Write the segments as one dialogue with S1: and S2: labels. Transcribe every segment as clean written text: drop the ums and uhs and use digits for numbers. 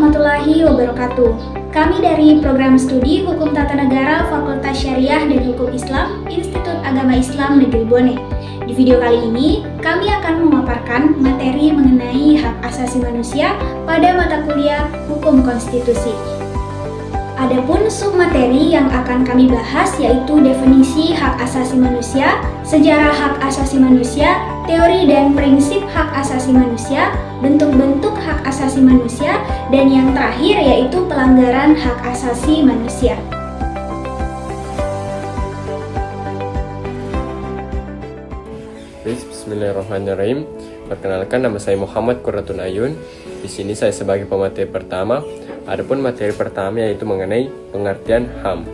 S1: warahmatullahi wabarakatuh. Kami dari Program Studi Hukum Tata Negara Fakultas Syariah dan Hukum Islam Institut Agama Islam Negeri Bone. Di video kali ini, kami akan memaparkan materi mengenai hak asasi manusia pada mata kuliah Hukum Konstitusi. Adapun submateri yang akan kami bahas yaitu definisi hak asasi manusia, sejarah hak asasi manusia, teori dan prinsip hak asasi manusia, bentuk-bentuk hak asasi manusia, dan yang terakhir yaitu pelanggaran hak asasi manusia.
S2: Bismillahirrahmanirrahim. Perkenalkan, nama saya Muhammad Qurratun Ayun. Di sini saya sebagai pemateri pertama. Adapun materi pertama yaitu mengenai pengertian HAM.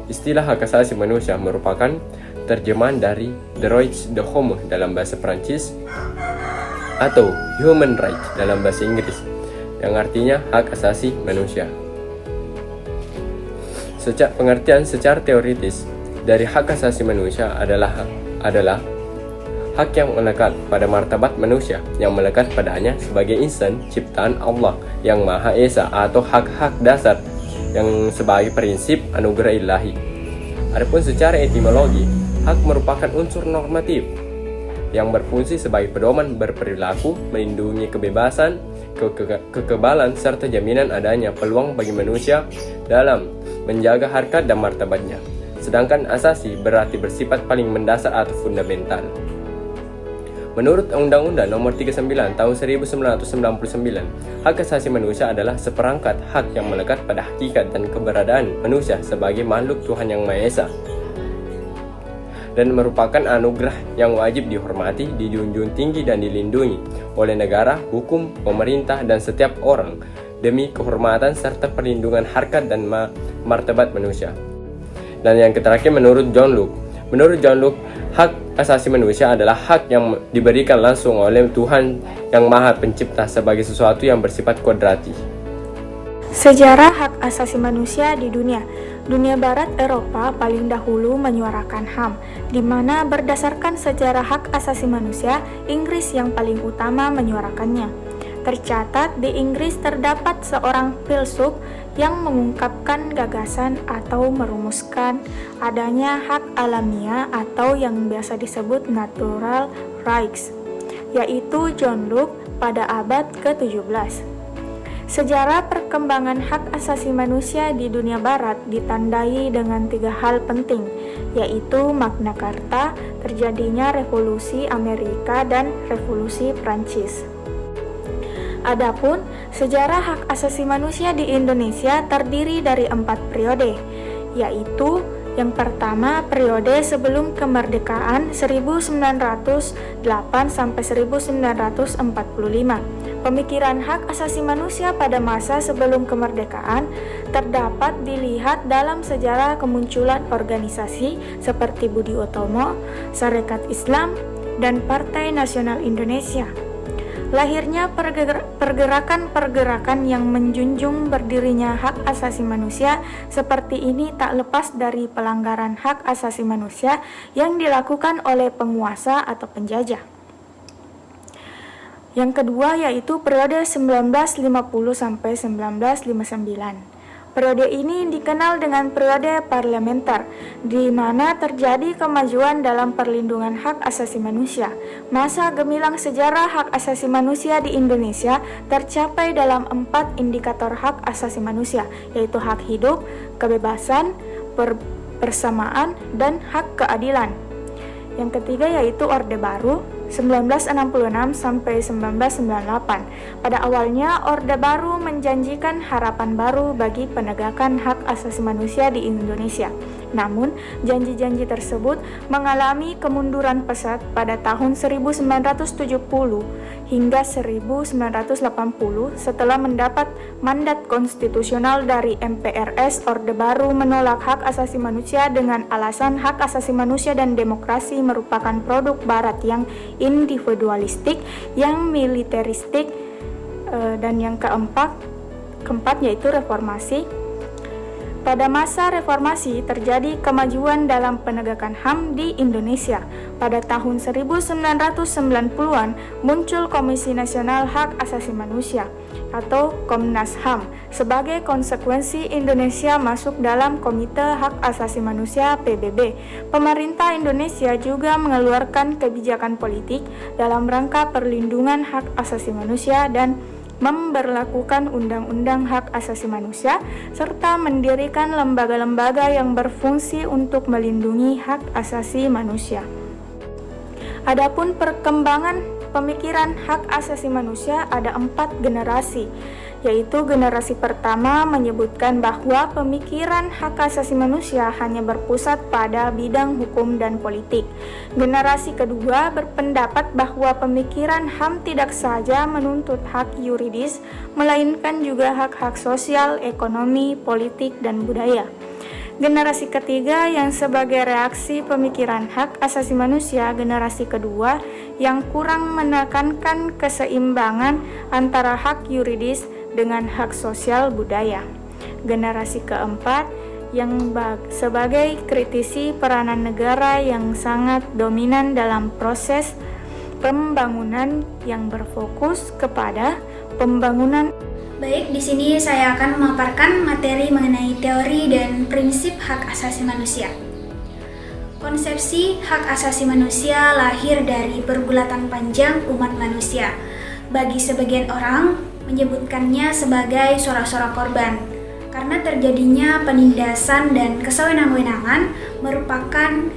S2: Istilah hak asasi manusia merupakan terjemahan dari droits de l'homme dalam bahasa Prancis atau human rights dalam bahasa Inggris, yang artinya hak asasi manusia. Pengertian secara teoritis dari hak asasi manusia adalah hak yang melekat pada martabat manusia, yang melekat padanya sebagai insan ciptaan Allah yang Maha Esa, atau hak-hak dasar yang sebagai prinsip anugerah ilahi. Adapun secara etimologi, hak merupakan unsur normatif yang berfungsi sebagai pedoman berperilaku, melindungi kebebasan, kekebalan, serta jaminan adanya peluang bagi manusia dalam menjaga harkat dan martabatnya. Sedangkan asasi berarti bersifat paling mendasar atau fundamental. Menurut Undang-Undang Nomor 39 Tahun 1999, hak asasi manusia adalah seperangkat hak yang melekat pada hakikat dan keberadaan manusia sebagai makhluk Tuhan Yang Maha Esa, dan merupakan anugerah yang wajib dihormati, dijunjung tinggi dan dilindungi oleh negara, hukum, pemerintah, dan setiap orang demi kehormatan serta perlindungan harkat dan martabat manusia. Dan yang terakhir, menurut John Locke, hak asasi manusia adalah hak yang diberikan langsung oleh Tuhan Yang Maha Pencipta sebagai sesuatu yang bersifat kodrati.
S3: Sejarah hak asasi manusia di dunia. Dunia Barat Eropa paling dahulu menyuarakan HAM, di mana berdasarkan sejarah hak asasi manusia, Inggris yang paling utama menyuarakannya. Tercatat di Inggris terdapat seorang filsuf yang mengungkapkan gagasan atau merumuskan adanya hak alamiah atau yang biasa disebut natural rights, yaitu John Locke pada abad ke-17. Sejarah perkembangan hak asasi manusia di dunia barat ditandai dengan 3 hal penting, yaitu Magna Carta, terjadinya Revolusi Amerika, dan Revolusi Prancis. Adapun sejarah hak asasi manusia di Indonesia terdiri dari 4 periode, yaitu yang pertama periode sebelum kemerdekaan 1908 sampai 1945. Pemikiran hak asasi manusia pada masa sebelum kemerdekaan terdapat dilihat dalam sejarah kemunculan organisasi seperti Budi Utomo, Sarekat Islam, dan Partai Nasional Indonesia. Lahirnya pergerakan-pergerakan yang menjunjung berdirinya hak asasi manusia seperti ini tak lepas dari pelanggaran hak asasi manusia yang dilakukan oleh penguasa atau penjajah. Yang kedua yaitu periode 1950 sampai 1959. Periode ini dikenal dengan periode parlementer, di mana terjadi kemajuan dalam perlindungan hak asasi manusia. Masa gemilang sejarah hak asasi manusia di Indonesia tercapai dalam 4 indikator hak asasi manusia, yaitu hak hidup, kebebasan, persamaan, dan hak keadilan. Yang ketiga yaitu Orde Baru 1966 sampai 1998. Pada awalnya Orde Baru menjanjikan harapan baru bagi penegakan hak asasi manusia di Indonesia. Namun, janji-janji tersebut mengalami kemunduran pesat pada tahun 1970 hingga 1980 setelah mendapat mandat konstitusional dari MPRS. Orde Baru menolak hak asasi manusia dengan alasan hak asasi manusia dan demokrasi merupakan produk barat yang individualistik, yang militeristik, dan yang keempat yaitu reformasi. Pada masa reformasi terjadi kemajuan dalam penegakan HAM di Indonesia. Pada tahun 1990-an muncul Komisi Nasional Hak Asasi Manusia atau Komnas HAM sebagai konsekuensi Indonesia masuk dalam Komite Hak Asasi Manusia PBB. Pemerintah Indonesia juga mengeluarkan kebijakan politik dalam rangka perlindungan hak asasi manusia dan memberlakukan Undang-Undang Hak Asasi Manusia, serta mendirikan lembaga-lembaga yang berfungsi untuk melindungi hak asasi manusia. Adapun perkembangan pemikiran hak asasi manusia ada 4 generasi, yaitu generasi pertama menyebutkan bahwa pemikiran hak asasi manusia hanya berpusat pada bidang hukum dan politik. Generasi kedua berpendapat bahwa pemikiran HAM tidak saja menuntut hak yuridis, melainkan juga hak-hak sosial, ekonomi, politik, dan budaya. Generasi ketiga yang sebagai reaksi pemikiran hak asasi manusia, generasi kedua yang kurang menekankan keseimbangan antara hak yuridis dengan hak sosial budaya. Generasi keempat yang sebagai kritisi peranan negara yang sangat dominan dalam proses pembangunan yang berfokus kepada pembangunan.
S1: Baik, di sini saya akan memaparkan materi mengenai teori dan prinsip hak asasi manusia. Konsepsi hak asasi manusia lahir dari pergulatan panjang umat manusia. Bagi sebagian orang, menyebutkannya sebagai sorak-sorak korban, karena terjadinya penindasan dan kesewenang-wenangan merupakan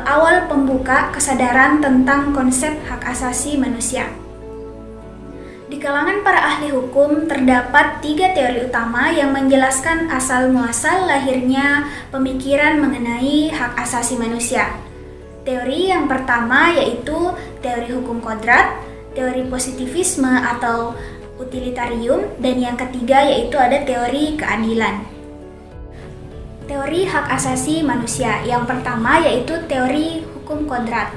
S1: awal pembuka kesadaran tentang konsep hak asasi manusia. Di kalangan para ahli hukum terdapat 3 teori utama yang menjelaskan asal-muasal lahirnya pemikiran mengenai hak asasi manusia. Teori yang pertama yaitu teori hukum kodrat, teori positivisme atau utilitarium, dan yang ketiga yaitu ada teori keadilan. Teori hak asasi manusia yang pertama yaitu teori hukum kodrat.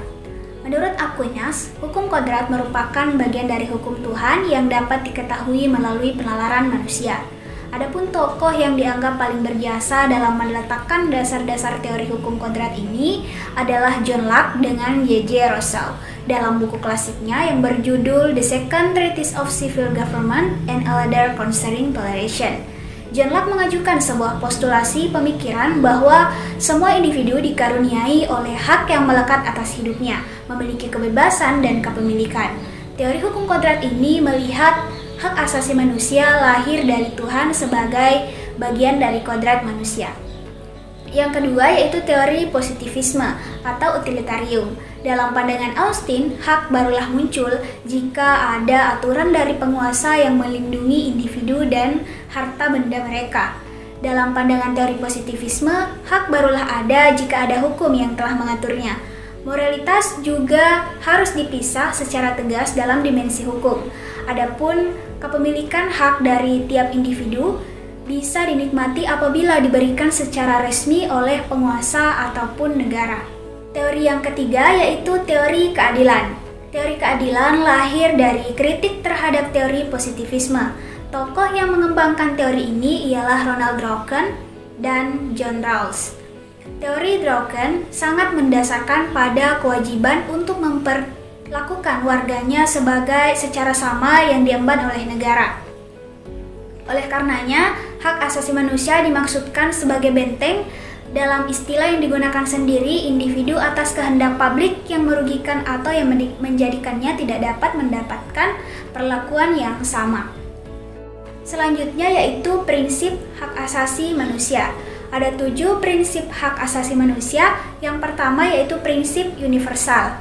S1: Menurut Aquinas, hukum kodrat merupakan bagian dari hukum Tuhan yang dapat diketahui melalui penalaran manusia. Adapun tokoh yang dianggap paling berjasa dalam meletakkan dasar-dasar teori hukum kodrat ini adalah John Locke dengan J.J. Rousseau dalam buku klasiknya yang berjudul The Second Treatise of Civil Government and a Letter Concerning Toleration. John Locke mengajukan sebuah postulasi pemikiran bahwa semua individu dikaruniai oleh hak yang melekat atas hidupnya, memiliki kebebasan dan kepemilikan. Teori hukum kodrat ini melihat hak asasi manusia lahir dari Tuhan sebagai bagian dari kodrat manusia. Yang kedua yaitu teori positivisme atau utilitarium. Dalam pandangan Austin, hak barulah muncul jika ada aturan dari penguasa yang melindungi individu dan harta benda mereka. Dalam pandangan teori positivisme, hak barulah ada jika ada hukum yang telah mengaturnya. Moralitas juga harus dipisah secara tegas dalam dimensi hukum. Adapun kepemilikan hak dari tiap individu bisa dinikmati apabila diberikan secara resmi oleh penguasa ataupun negara. Teori yang ketiga yaitu teori keadilan. Teori keadilan lahir dari kritik terhadap teori positivisme. Tokoh yang mengembangkan teori ini ialah Ronald Dworkin dan John Rawls. Teori Dworkin sangat mendasarkan pada kewajiban untuk memperlakukan warganya secara sama yang diemban oleh negara. Oleh karenanya, hak asasi manusia dimaksudkan sebagai benteng dalam istilah yang digunakan sendiri individu atas kehendak publik yang merugikan atau yang menjadikannya tidak dapat mendapatkan perlakuan yang sama. Selanjutnya yaitu prinsip hak asasi manusia. Ada 7 prinsip hak asasi manusia. Yang pertama yaitu prinsip universal.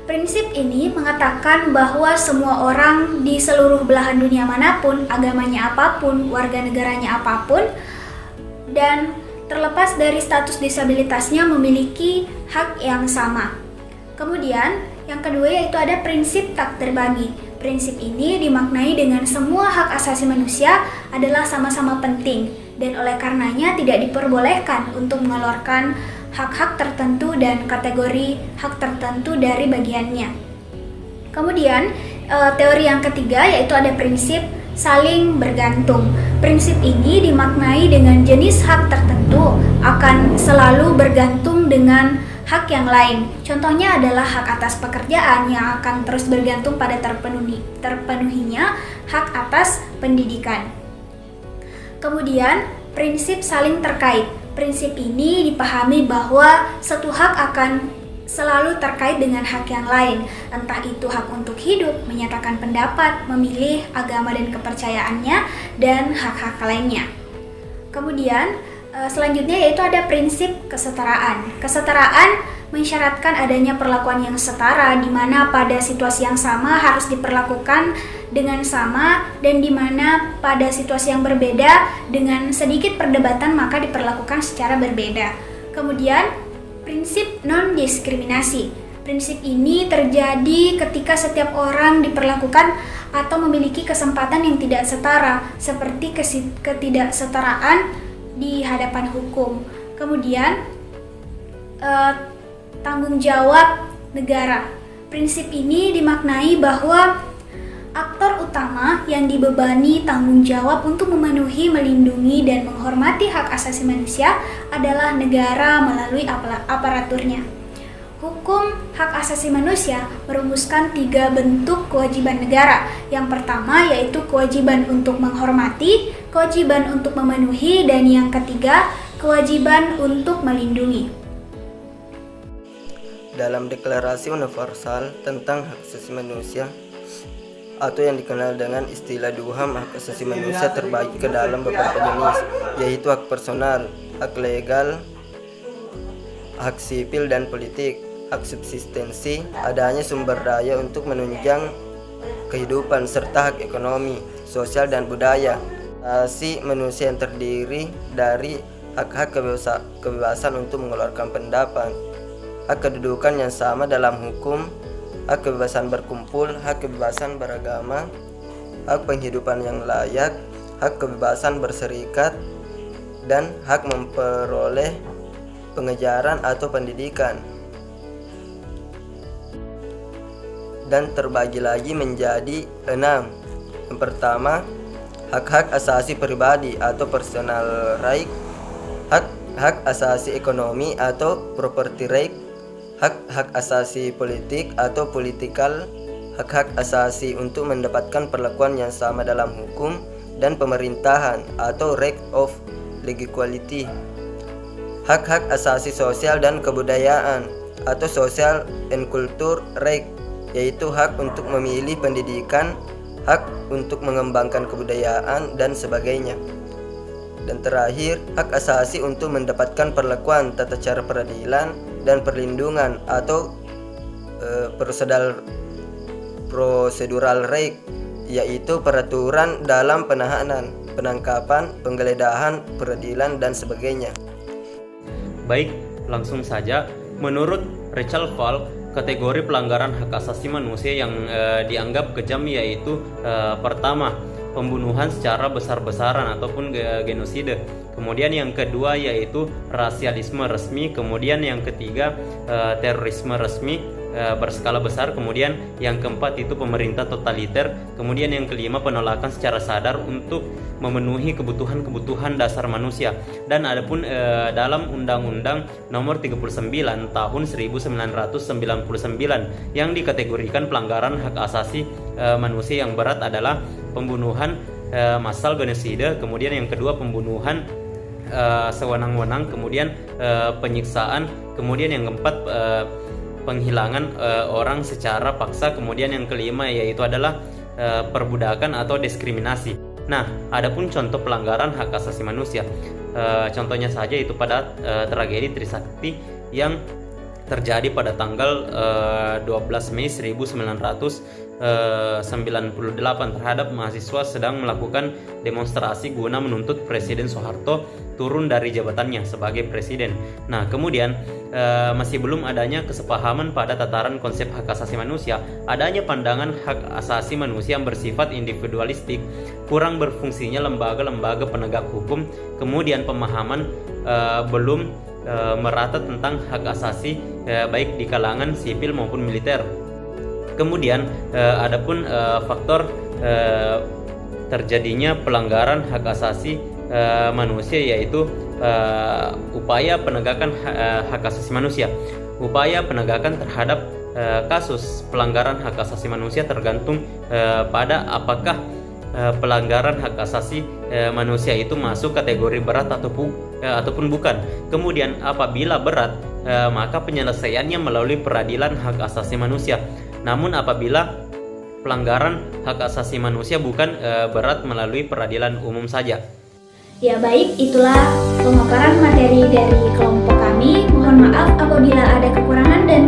S1: Prinsip ini mengatakan bahwa semua orang di seluruh belahan dunia manapun, agamanya apapun, warga negaranya apapun, dan terlepas dari status disabilitasnya memiliki hak yang sama. Kemudian, yang kedua yaitu ada prinsip tak terbagi. Prinsip ini dimaknai dengan semua hak asasi manusia adalah sama-sama penting dan oleh karenanya tidak diperbolehkan untuk mengeluarkan hak-hak tertentu dan kategori hak tertentu dari bagiannya. Kemudian, teori yang ketiga yaitu ada prinsip saling bergantung. Prinsip ini dimaknai dengan jenis hak tertentu akan selalu bergantung dengan hak yang lain. Contohnya adalah hak atas pekerjaan yang akan terus bergantung pada terpenuhinya hak atas pendidikan. Kemudian, prinsip saling terkait. Prinsip ini dipahami bahwa satu hak akan selalu terkait dengan hak yang lain, entah itu hak untuk hidup, menyatakan pendapat, memilih agama dan kepercayaannya, dan hak-hak lainnya. Kemudian, selanjutnya yaitu ada prinsip kesetaraan. Kesetaraan mensyaratkan adanya perlakuan yang setara, di mana pada situasi yang sama harus diperlakukan dengan sama, dan di mana pada situasi yang berbeda dengan sedikit perdebatan maka diperlakukan secara berbeda. Kemudian, prinsip non-diskriminasi. Prinsip ini terjadi ketika setiap orang diperlakukan atau memiliki kesempatan yang tidak setara, seperti ketidaksetaraan di hadapan hukum. Kemudian, tanggung jawab negara. Prinsip ini dimaknai bahwa aktor utama yang dibebani tanggung jawab untuk memenuhi, melindungi, dan menghormati hak asasi manusia adalah negara melalui aparaturnya. Hukum hak asasi manusia merumuskan 3 bentuk kewajiban negara. Yang pertama yaitu kewajiban untuk menghormati, kewajiban untuk memenuhi, dan yang ketiga kewajiban untuk melindungi.
S4: Dalam Deklarasi Universal tentang Hak Asasi Manusia atau yang dikenal dengan istilah DUHAM, hak asasi manusia terbagi ke dalam beberapa jenis, yaitu hak personal, hak legal, hak sipil dan politik, hak subsistensi, adanya sumber daya untuk menunjang kehidupan, serta hak ekonomi, sosial dan budaya. Asasi manusia yang terdiri dari hak-hak kebebasan untuk mengeluarkan pendapat, hak kedudukan yang sama dalam hukum, hak kebebasan berkumpul, hak kebebasan beragama, hak penghidupan yang layak, hak kebebasan berserikat, dan hak memperoleh pengejaran atau pendidikan. Dan terbagi lagi menjadi 6. Yang pertama, hak-hak asasi pribadi atau personal right, hak asasi ekonomi atau property right, hak asasi politik atau political, hak asasi untuk mendapatkan perlakuan yang sama dalam hukum dan pemerintahan atau right of legality, hak asasi sosial dan kebudayaan atau social and culture right, yaitu hak untuk memilih pendidikan, hak untuk mengembangkan kebudayaan dan sebagainya. Dan terakhir, hak asasi untuk mendapatkan perlakuan tata cara peradilan dan perlindungan atau procedural right, yaitu peraturan dalam penahanan, penangkapan, penggeledahan, peradilan dan sebagainya.
S5: Baik, langsung saja. Menurut Rachel Falk, kategori pelanggaran hak asasi manusia yang dianggap kejam yaitu pertama, pembunuhan secara besar-besaran ataupun genosida. Kemudian yang kedua yaitu rasialisme resmi. Kemudian yang ketiga terorisme resmi berskala besar. Kemudian yang keempat itu pemerintah totaliter. Kemudian yang kelima penolakan secara sadar untuk memenuhi kebutuhan-kebutuhan dasar manusia. Dan adapun dalam Undang-Undang Nomor 39 Tahun 1999 yang dikategorikan pelanggaran hak asasi manusia yang berat adalah pembunuhan massal genosida, kemudian yang kedua pembunuhan sewenang-wenang, kemudian penyiksaan, kemudian yang keempat penghilangan orang secara paksa, kemudian yang kelima yaitu adalah perbudakan atau diskriminasi. Nah, adapun contoh pelanggaran hak asasi manusia, contohnya saja itu pada tragedi Trisakti yang terjadi pada tanggal 12 Mei 1998 terhadap mahasiswa sedang melakukan demonstrasi guna menuntut Presiden Soeharto turun dari jabatannya sebagai presiden. Nah, kemudian masih belum adanya kesepahaman pada tataran konsep hak asasi manusia, adanya pandangan hak asasi manusia yang bersifat individualistik, kurang berfungsinya lembaga-lembaga penegak hukum, kemudian pemahaman belum merata tentang hak asasi baik di kalangan sipil maupun militer. Kemudian adapun faktor terjadinya pelanggaran hak asasi manusia yaitu upaya penegakan hak asasi manusia. upaya penegakan terhadap kasus pelanggaran hak asasi manusia tergantung pada apakah pelanggaran hak asasi manusia itu masuk kategori berat ataupun bukan. Kemudian apabila berat, maka penyelesaiannya melalui peradilan hak asasi manusia. Namun apabila pelanggaran hak asasi manusia bukan berat, melalui peradilan umum saja.
S1: Ya baik, itulah pemaparan materi dari kelompok kami. Mohon maaf apabila ada kekurangan dan